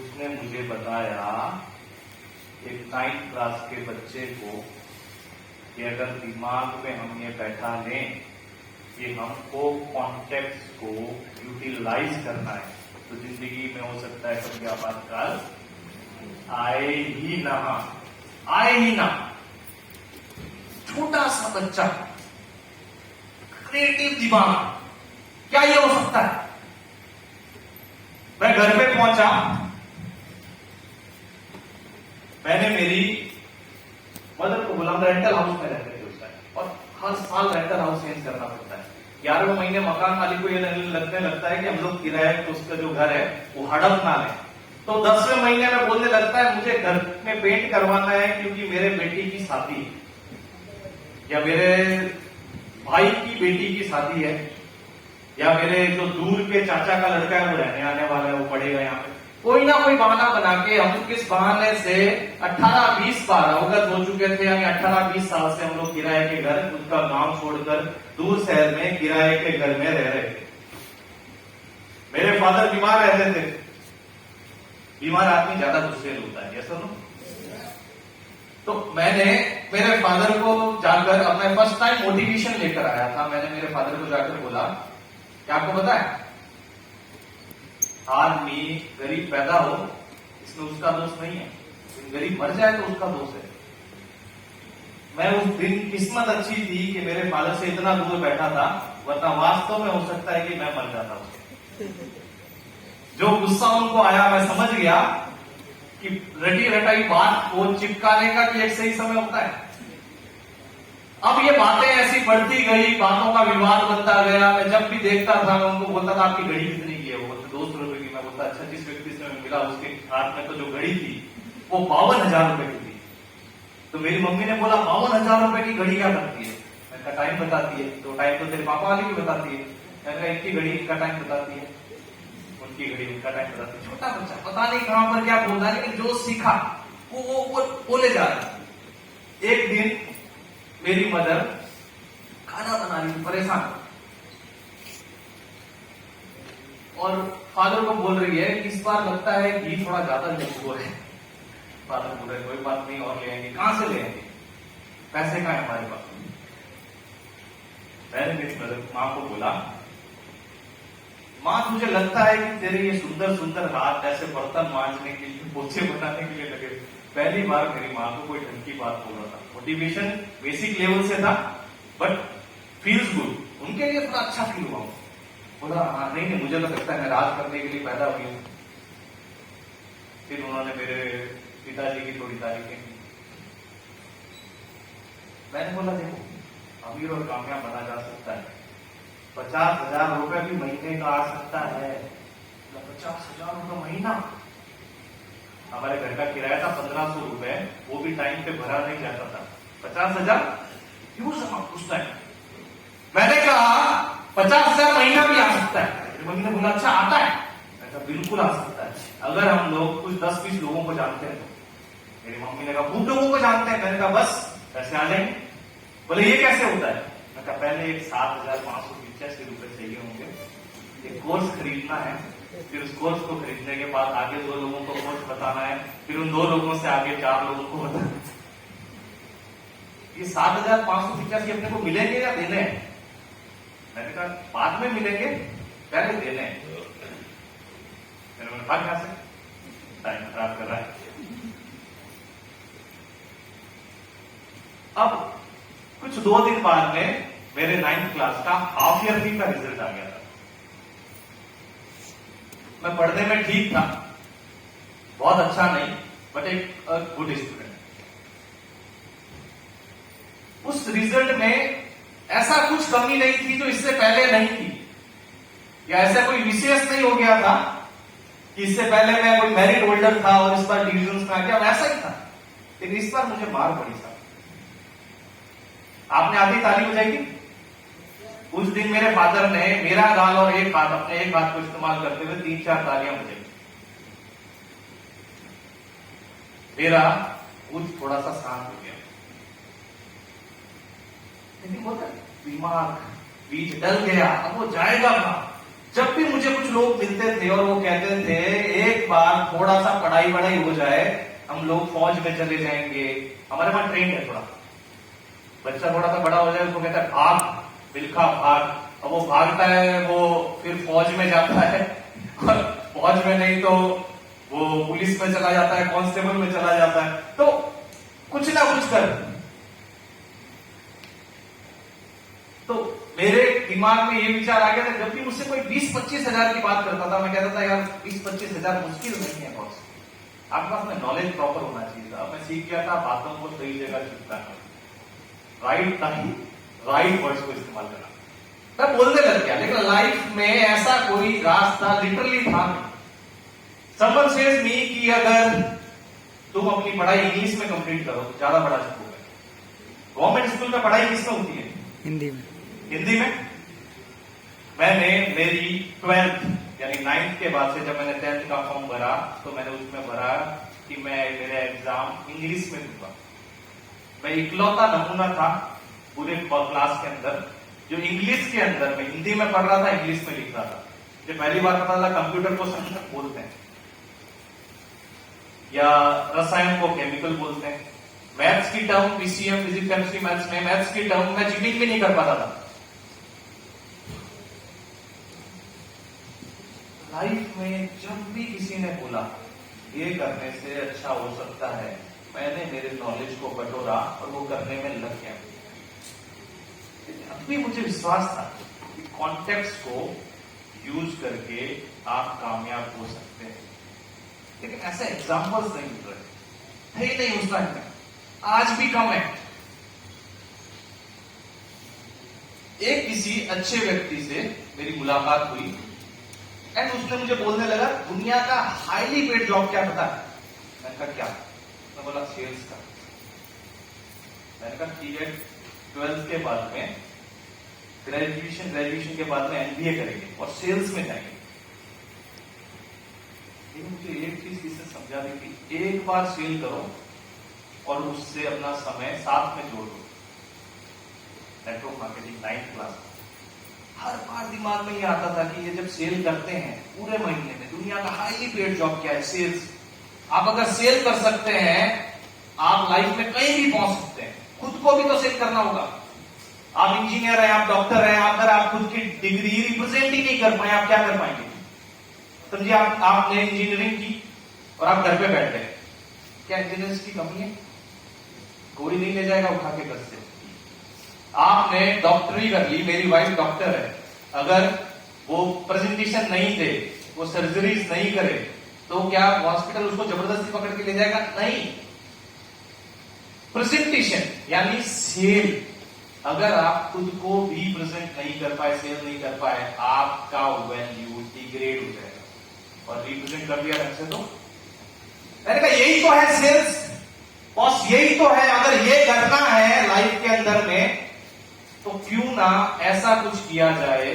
उसने मुझे बताया एक 9th क्लास के बच्चे को कि अगर दिमाग में हम ये बैठा लें कि हमको कॉन्टेक्ट को यूटिलाइज करना है तो जिंदगी में हो सकता है कभी आपातकाल आए ही ना। छोटा सा बच्चा, क्रिएटिव दिमाग, क्या ये हो सकता है? मैं घर पे पहुंचा, मैंने मेरी मदर को बोला, हम रेंटल हाउस में रहते थे उस टाइम और हर साल रेंटल हाउस चेंज करना पड़ता है। 11वें महीने मकान मालिक को ये लगने लगता है कि हम लोग किराए तो उसका जो घर है वो हड़प ना ले, तो 10वें महीने में बोलने लगता है मुझे घर में पेंट करवाना है क्योंकि मेरे बेटी की शादी है या मेरे भाई की बेटी की शादी है या मेरे जो दूर के चाचा का लड़का है वो रहने आने वाला है, वो पढ़ेगा यहाँ पे। कोई ना कोई बहाना बना के हम किस बहाने से 18-20 बार अवगत हो चुके थे, यानी 18-20 साल से हम लोग किराए के घर, उनका गांव छोड़कर दूर शहर में किराए के घर में रह रहे थे। मेरे फादर बीमार रहते थे। बीमार आदमी ज्यादा गुस्से होता है, ऐसा नो? तो मैंने मेरे फादर को जाकर अपना फर्स्ट टाइम मोटिवेशन लेकर आया था। मैंने मेरे फादर को जाकर बोला कि आपको पता है आदमी गरीब पैदा हो इसमें उसका दोष नहीं है, गरीब मर जाए तो उसका दोष है। मैं उस दिन किस्मत अच्छी थी कि मेरे फादर से इतना दूर बैठा था, वरना वास्तव में हो सकता है कि मैं मर जाता हूं। जो गुस्सा उनको आया मैं समझ गया कि रटी रटाई बात को चिपकाने का भी एक सही समय होता है। अब ये बातें ऐसी बढ़ती गई, बातों का विवाद बनता गया। मैं जब भी देखता था मैं उनको बोलता था आपकी घड़ी कितनी की है? वो बोलते 200 रुपए की। मैं बोलता अच्छा, जिस व्यक्ति से मैं मिला उसके हाथ में तो जो घड़ी थी वो 52,000 रुपए की थी। तो मेरी मम्मी ने बोला 52,000 रुपए की घड़ी क्या करती है? मैंने कहा टाइम बताती है। तो टाइम तो तेरे पापा वाली भी बताती है। मैंने कहा इनकी घड़ी इनका टाइम बताती है, उनकी घड़ी उनका टाइम बताती है। छोटा बच्चा पता नहीं कहां पर क्या बोल रहा है, लेकिन जो सीखा वो बोले जा रहा है। एक दिन मेरी मदर खाना बना रही थी, परेशान, और फादर को बोल रही है कि इस बार लगता है घी थोड़ा ज्यादा हुआ है। फादर बोल रहे कोई बात नहीं, और ले आएंगे। कहां से ले आएंगे? पैसे कहां है हमारे पास? मैंने मेरी मदर मां को बोला मां मुझे लगता है कि तेरे ये सुंदर सुंदर हाथ ऐसे बर्तन मांजने के लिए, पोछे बनाने के लिए लगे। पहली बार मेरी मां को कोई ढंग की बात बोल रहा था। मोटिवेशन बेसिक लेवल से था बट फील्स गुड, उनके लिए थोड़ा अच्छा फील हुआ। बोला हाँ नहीं मुझे तो लगता है मैं राज करने के लिए पैदा हुई हूं। फिर उन्होंने मेरे पिताजी की थोड़ी तारीफें की। मैंने बोला देखो अमीर और कामयाब बना जा सकता है, 50,000 रुपए भी महीने का आ सकता है। 50,000 रुपए महीना? हमारे घर का किराया था 1,500 रुपए, वो भी टाइम पे भरा नहीं जाता था। 50,000 क्यों समा उस टाइम? मैंने कहा 50,000 महीना भी आ सकता है। मेरी मम्मी ने बोला अच्छा आता है? मैंने कहा बिल्कुल आ सकता है, अगर हम लोग कुछ 10-20 लोगों को जानते हैं तो। मेरी मम्मी ने कहा खूब लोगों को जानते हैं। मैंने कहा बस पैसे आ जाएंगे। बोले ये कैसे होता है? मैंने कहा पहले एक 7,585 रुपए चाहिए होंगे, एक कोर्स खरीदना है, फिर उस कोर्स को खरीदने के बाद आगे 2 लोगों को कोर्स बताना है, फिर उन 2 लोगों से आगे 4 लोगों को बताना है। ये 7,585 अपने को मिलेंगे या देने हैं? मैंने कहा बाद में मिलेंगे, पहले देने हैं। मैंने कहा क्या से टाइम खराब कर रहा है। अब कुछ 2 दिन बाद में मेरे 9th क्लास का हाफ ईयरली का रिजल्ट आ गया था। मैं पढ़ने में ठीक था, बहुत अच्छा नहीं, बट एक गुड स्टूडेंट। उस रिजल्ट में ऐसा कुछ कमी नहीं थी जो इससे पहले नहीं थी, या ऐसा कोई विशेष नहीं हो गया था कि इससे पहले मैं कोई मेरिट होल्डर था और इस बार डिविजन में आ गया, वैसा ही था। लेकिन इस बार मुझे मार पड़ी साहब। आपने आधी ताली बजाई थी? उस दिन मेरे फादर ने मेरा गाल और एक हाथ, अपने एक हाथ को इस्तेमाल करते हुए 3-4 तालियां बजाई। मेरा कुछ थोड़ा सा शांत हो गया। लेकिन बोलता दिमाग बीच डल गया, अब वो जाएगा कहां? जब भी मुझे कुछ लोग मिलते थे और वो कहते थे एक बार बाद थोड़ा सा पढ़ाई वढ़ाई हो जाए, हम लोग फौज में चले जाएंगे, हमारे पास ट्रेंड है थोड़ा। बच्चा थोड़ा सा बड़ा हो जाए, उसको कहता है भाग बिल्खा भाग, अब वो भागता है, वो फिर फौज में जाता है, और फौज में नहीं तो वो पुलिस में चला जाता है, कांस्टेबल में चला जाता है। तो कुछ ना कुछ कर। तो मेरे दिमाग में ये विचार आ गया था, जब भी मुझसे कोई 20-25 हजार की बात करता था, मैं कहता था यार 20-25 हजार मुश्किल नहीं है बॉस, आपके पास में नॉलेज प्रॉपर होना चाहिए था। मैं सीख गया था बातों को सही जगह चुपका है, राइट टाइम राइट वर्ड्स को इस्तेमाल करना। मैं बोलने लग गया, लेकिन लाइफ में ऐसा कोई रास्ता लिटरली था नहीं। समवन सेज मी कि अगर तुम अपनी पढ़ाई इंग्लिश में कंप्लीट करो तो ज्यादा बड़ा स्कोप है। गवर्नमेंट स्कूल में पढ़ाई किस में होती है? हिंदी में। हिंदी में। मैंने मेरी 12th यानी 9th के बाद से जब मैंने 10th का फॉर्म भरा, तो मैंने उसमें भरा कि मैं मेरा एग्जाम इंग्लिश में दूंगा। मैं इकलौता नमूना था पूरे क्लास के अंदर जो इंग्लिश के अंदर में हिंदी में पढ़ रहा था, इंग्लिश में लिख रहा था। मुझे पहली बार पता चला कंप्यूटर को संगणक बोलते हैं, या रसायन को केमिकल बोलते हैं। मैथ्स की term PCM physics chemistry maths में मैथ्स की टर्म मैं चीटिंग भी नहीं कर पाता था। लाइफ में जब भी किसी ने बोला ये करने से अच्छा हो सकता है, मैंने मेरे नॉलेज को बटोरा और वो करने में लग गया। अब भी मुझे विश्वास था कि कॉन्टेक्स्ट को यूज करके आप कामयाब हो सकते हैं, लेकिन ऐसे एग्जाम्पल्स नहीं मिल रहे थे ही नहीं उस टाइम में, आज भी कम है। एक किसी अच्छे व्यक्ति से मेरी मुलाकात हुई एंड उसने मुझे बोलने लगा दुनिया का हाईली पेड जॉब क्या पता है? मैंने कहा क्या? मैं बोला सेल्स का। मैंने कहा ठीक है, 12th के बाद में ग्रेजुएशन के बाद में एमबीए करेंगे और सेल्स में जाएंगे। लेकिन मुझे एक चीज इससे समझा दी थी, एक बार सेल करो और उससे अपना समय साथ में जोड़ दो। नेटवर्क मार्केटिंग 9th क्लास, हर बार दिमाग में ये आता था कि ये जब सेल करते हैं पूरे महीने में, दुनिया का हाईली पेड जॉब क्या है? सेल्स। आप अगर सेल कर सकते हैं, आप लाइफ में कहीं भी पहुंच सकते हैं। खुद को भी तो सेल करना होगा। आप इंजीनियर हैं, आप डॉक्टर हैं, अगर आप खुद की डिग्री रिप्रेजेंट ही नहीं कर पाए, आप क्या कर पाएंगे? समझिए आपने इंजीनियरिंग की और आप घर पे बैठ गए, क्या इंजीनियर्स की कमी है? कोई नहीं ले जाएगा उठा के घर से। आपने डॉक्टरी कर ली, मेरी वाइफ डॉक्टर है, अगर वो प्रेजेंटेशन नहीं दे, वो सर्जरीज नहीं करे, तो क्या हॉस्पिटल उसको जबरदस्ती पकड़ के ले जाएगा? नहीं। प्रेजेंटेशन यानी सेल, अगर आप खुद को भी प्रेजेंट नहीं कर पाए, सेल नहीं कर पाए, आपका वैल्यू डिग्रेड हो जाएगा। और रिप्रेजेंट कर दिया ढंग से तो मैंने कहा यही तो है सेल्स बॉस, यही तो है। अगर ये करना है लाइफ के अंदर में, तो क्यों ना ऐसा कुछ किया जाए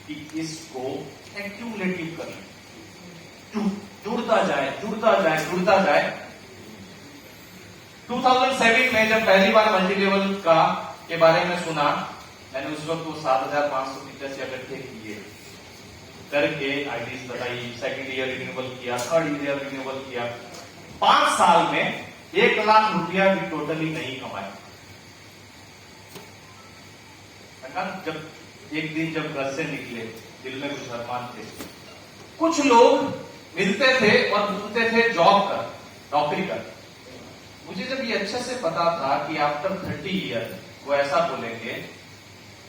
कि इसको एक्यूमुलेटिव कर ले, जुड़ता जाए जुड़ता जाए जुड़ता जाए। 2007 में जब पहली बार मल्टी लेवल का के बारे में सुना, मैंने उस वक्त वो 7,585 इकट्ठे किए करके आईडीज बताई, सेकेंड ईयर रिन्यूअल किया, थर्ड ईयर रिन्यूअल किया। 5 साल में 1 लाख रुपया भी टोटली नहीं कमाया। जब एक दिन जब घर से निकले, दिल में कुछ अरमान थे। कुछ लोग मिलते थे और पूछते थे जॉब कर, नौकरी कर। मुझे जब ये अच्छे से पता था कि आफ्टर 30 ईयर वो ऐसा बोलेंगे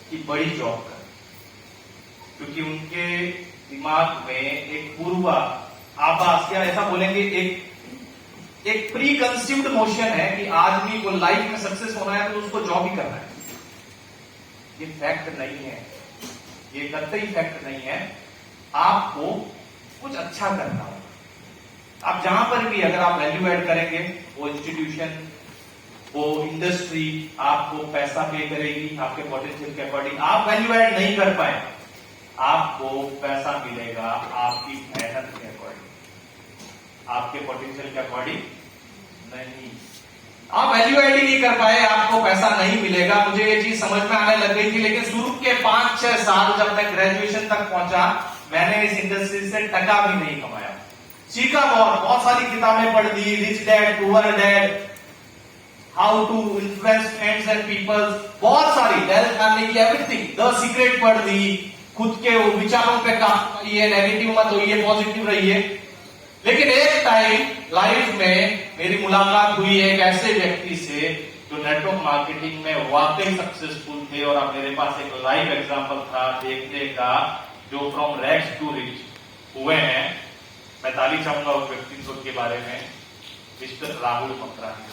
कि बड़ी जॉब कर, क्योंकि उनके दिमाग में एक पूर्वा आभास, या ऐसा बोलेंगे एक प्री कंसीव्ड नोशन है कि आदमी को लाइफ में सक्सेस होना है तो उसको जॉब ही करना है। ये फैक्ट नहीं है, ये कतई फैक्ट नहीं है। आपको कुछ अच्छा करना होगा। आप जहां पर भी अगर आप वैल्यू ऐड करेंगे, वो इंस्टीट्यूशन, वो इंडस्ट्री आपको पैसा पे करेगी आपके पोटेंशियल के अकॉर्डिंग। आप वैल्यू ऐड नहीं कर पाए, आपको पैसा मिलेगा आपकी मेहनत के अकॉर्डिंग, आपके पोटेंशियल के अकॉर्डिंग नहीं। आप वैल्यू ऐड ही नहीं कर पाए, आपको पैसा नहीं मिलेगा। मुझे ये चीज समझ में आने लग गई थी, लेकिन शुरू के 5-6 साल जब मैं ग्रेजुएशन तक पहुंचा, मैंने इस इंडस्ट्री से टका भी नहीं कमाया। सीखा बहुत सारी किताबें पढ़ दी, rich dad poor dad, how to influence friends and peoples, बहुत सारी, एवरीथिंग, द सीक्रेट पढ़ दी, खुद के विचारों पे काम करिए, नेगेटिव मत होइए, पॉजिटिव रहिए। लेकिन एक टाइम लाइफ में मेरी मुलाकात हुई एक ऐसे व्यक्ति से जो नेटवर्क मार्केटिंग में वाकई सक्सेसफुल थे, और अब मेरे पास एक लाइव एग्जांपल था देखने का, जो फ्रॉम रैग्स टू रिच हुए हैं। मैं ताली चाहूंगा उस व्यक्तित्व के बारे में, मिस्टर राहुल मकरानी।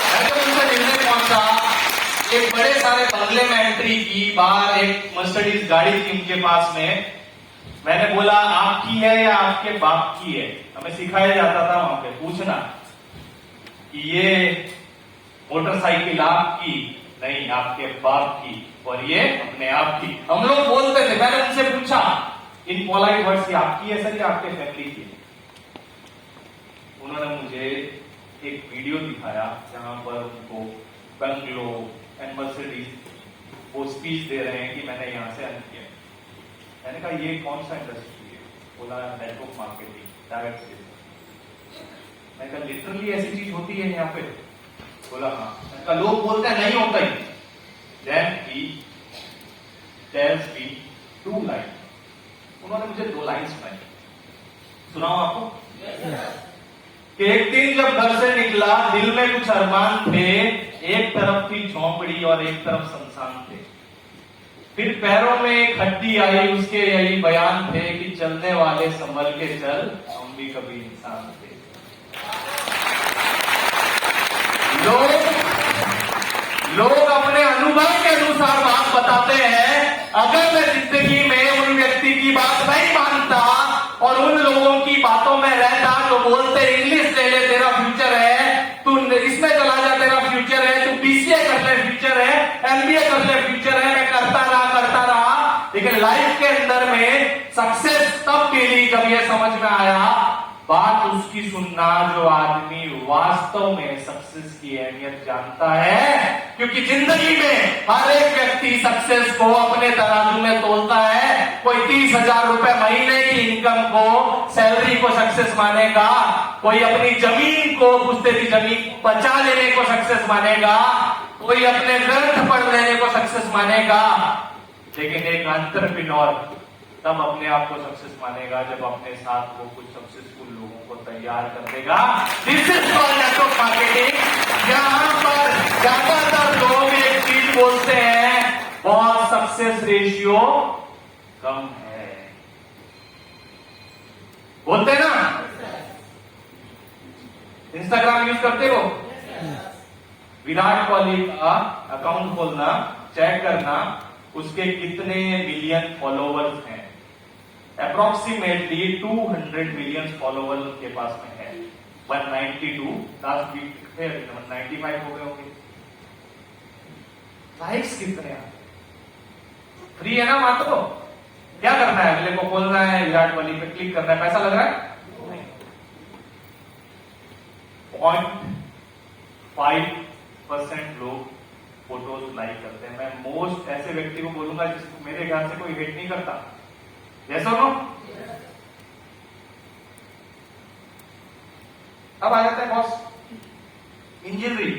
मैंने उनसे मिलने पहुंचा, एक बड़े सारे बंगले में एंट्री की, बाहर एक मर्सिडीज गाड़ी थी उनके पास में। मैंने बोला आपकी है या आपके बाप की है? हमें सिखाया जाता था वहां पे पूछना कि ये मोटरसाइकिल आपकी, नहीं आपके बाप की, और ये अपने आप की। हम लोग बोलते थे। मैंने उनसे पूछा इन पोलाइट वर्ड्स, आपकी है सर या आपके फैमिली की? उन्होंने मुझे एक वीडियो दिखाया जहां पर उनको बंगलो एंड मर्सिडीज वो स्पीच दे रहे हैं कि मैंने यहां से अर्न किया। मैंने कहा ये कौन सा इंडस्ट्री है? बोला नेटवर्क मार्केटिंग, डायरेक्ट सेल्स। मैंने कहा लिटरली ऐसी चीज होती है यहाँ पे? बोला हाँ। मैंने कहा लोग बोलते हैं नहीं होता ही। Then he tells me 2 line. उन्होंने मुझे 2 लाइन सुनाई, सुनाओ आपको। कि एक दिन जब घर से निकला, दिल में कुछ अरमान थे, एक तरफ थी झोंपड़ी और एक तरफ शमशान थे। फिर पैरों में एक हड्डी आई, उसके यही बयान थे कि चलने वाले संभल के चल, हम भी कभी इंसान थे। लोग अपने अनुभव के अनुसार बात बताते हैं। अगर मैं जिंदगी में उन व्यक्ति की बात नहीं मानता और उन लोगों की बातों में रहता जो बोलते इंग्लिश ले ले तेरा फ्यूचर है, तू इसमें चला जा तेरा फ्यूचर है, तू बीसीए कर ले फ्यूचर है, एमबीए कर ले फ्यूचर है, मैं करता रहा। लेकिन लाइफ के अंदर में सक्सेस तब मिली जब ये समझ में आया बात उसकी सुनना जो आदमी वास्तव में सक्सेस की अहमियत जानता है। क्योंकि जिंदगी में हर एक व्यक्ति सक्सेस को अपने तराजू में तोलता है। कोई 30,000 रुपए महीने की इनकम को, सैलरी को सक्सेस मानेगा, कोई अपनी जमीन को, पुश्ते की जमीन बचा लेने को सक्सेस मानेगा, कोई अपने ग्रंथ पढ़ लेने को सक्सेस मानेगा। लेकिन एक एंटरप्रेन्योर तब अपने आप को सक्सेस मानेगा जब अपने साथ वो कुछ सक्सेसफुल लोगों को तैयार कर देगा। This is called network marketing. यहां पर ज्यादातर लोग एक चीज बोलते हैं, बहुत सक्सेस रेशियो कम है, बोलते हैं ना। इंस्टाग्राम यूज करते हो? विराट कोहली का अकाउंट खोलना, चेक करना उसके कितने मिलियन फॉलोवर्स हैं। अप्रोक्सीमेटली 200 मिलियन फॉलोवर के पास में है। 192 लास्ट वीक थे, 195 हो गए होंगे। लाइक्स कितने आते? फ्री है ना मात्र। तो क्या करना है? अगले को खोलना है, विराट कोहली पे क्लिक करना है, पैसा लग रहा है? 0.5% लोग फोटोज लाइक करते हैं। मैं मोस्ट ऐसे व्यक्ति को बोलूंगा जिसको मेरे ख्याल से कोई हेट नहीं करता। Yes or no? अब आ जाता है बॉस, इंजीनियरिंग।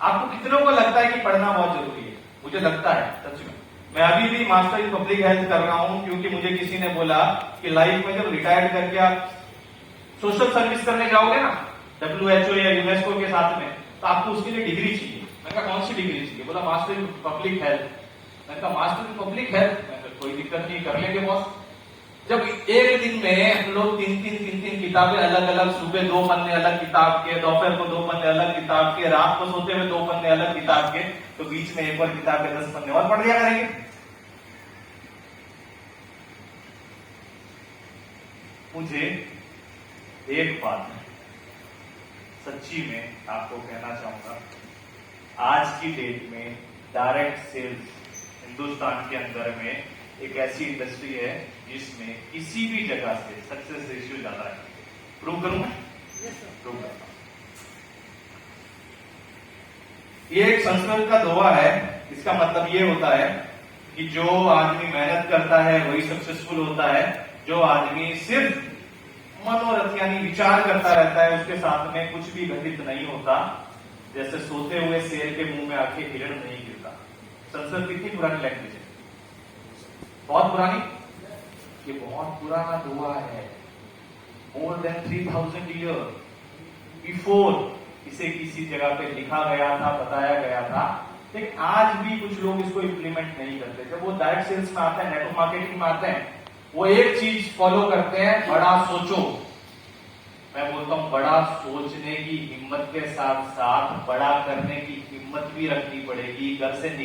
आपको कितनों को लगता है कि पढ़ना बहुत जरूरी है? मुझे लगता है सच में। मैं अभी भी मास्टर इन पब्लिक हेल्थ कर रहा हूं क्योंकि मुझे किसी ने बोला कि लाइफ में जब रिटायर करके आप सोशल सर्विस करने जाओगे ना, WHO या यूनेस्को के साथ में, तो आपको उसके लिए डिग्री चाहिए। मैंने कहा कौन सी डिग्री चाहिए? बोला मास्टर इन पब्लिक हेल्थ। मैंने कहा मास्टर इन पब्लिक हेल्थ, कोई दिक्कत नहीं, कर लेंगे बॉस। जब एक दिन में हम लोग तीन किताबें अलग अलग, सुबह 2 पन्ने अलग किताब के, दोपहर को 2 पन्ने अलग किताब के, रात को सोते हुए 2 पन्ने अलग किताब के, तो बीच में एक और किताब के 10 पन्ने और पढ़ लिया करेंगे। मुझे एक बात सच्ची में आपको कहना चाहूंगा, आज की डेट में डायरेक्ट सेल्स हिंदुस्तान के अंदर में एक ऐसी इंडस्ट्री है जिसमें किसी भी जगह से सक्सेस रेशियो ज्यादा है। प्रूव करूंगा? प्रूव करता हूं। ये एक संस्कृत का दोहा है। इसका मतलब ये होता है कि जो आदमी मेहनत करता है वही सक्सेसफुल होता है। जो आदमी सिर्फ मनोरथ यानी विचार करता रहता है, उसके साथ में कुछ भी घटित नहीं होता। जैसे सोते हुए शेर के मुंह में आके हिरण नहीं गिरता। संस्कृत कितनी पुरानी लैंग्वेज है, बहुत पुरानी। ये बहुत पुराना दुआ है, मोर देन 3000 ईयर बिफोर इसे किसी जगह पे लिखा गया था, बताया गया था। लेकिन आज भी कुछ लोग इसको इम्प्लीमेंट नहीं करते। जब वो डायरेक्ट सेल्स में आते हैं, नेटवर्क मार्केटिंग में आते हैं, वो एक चीज फॉलो करते हैं, बड़ा सोचो। मैं बोलता हूं बड़ा सोचने की हिम्मत के साथ साथ बड़ा करने की हिम्मत भी रखनी पड़ेगी। घर से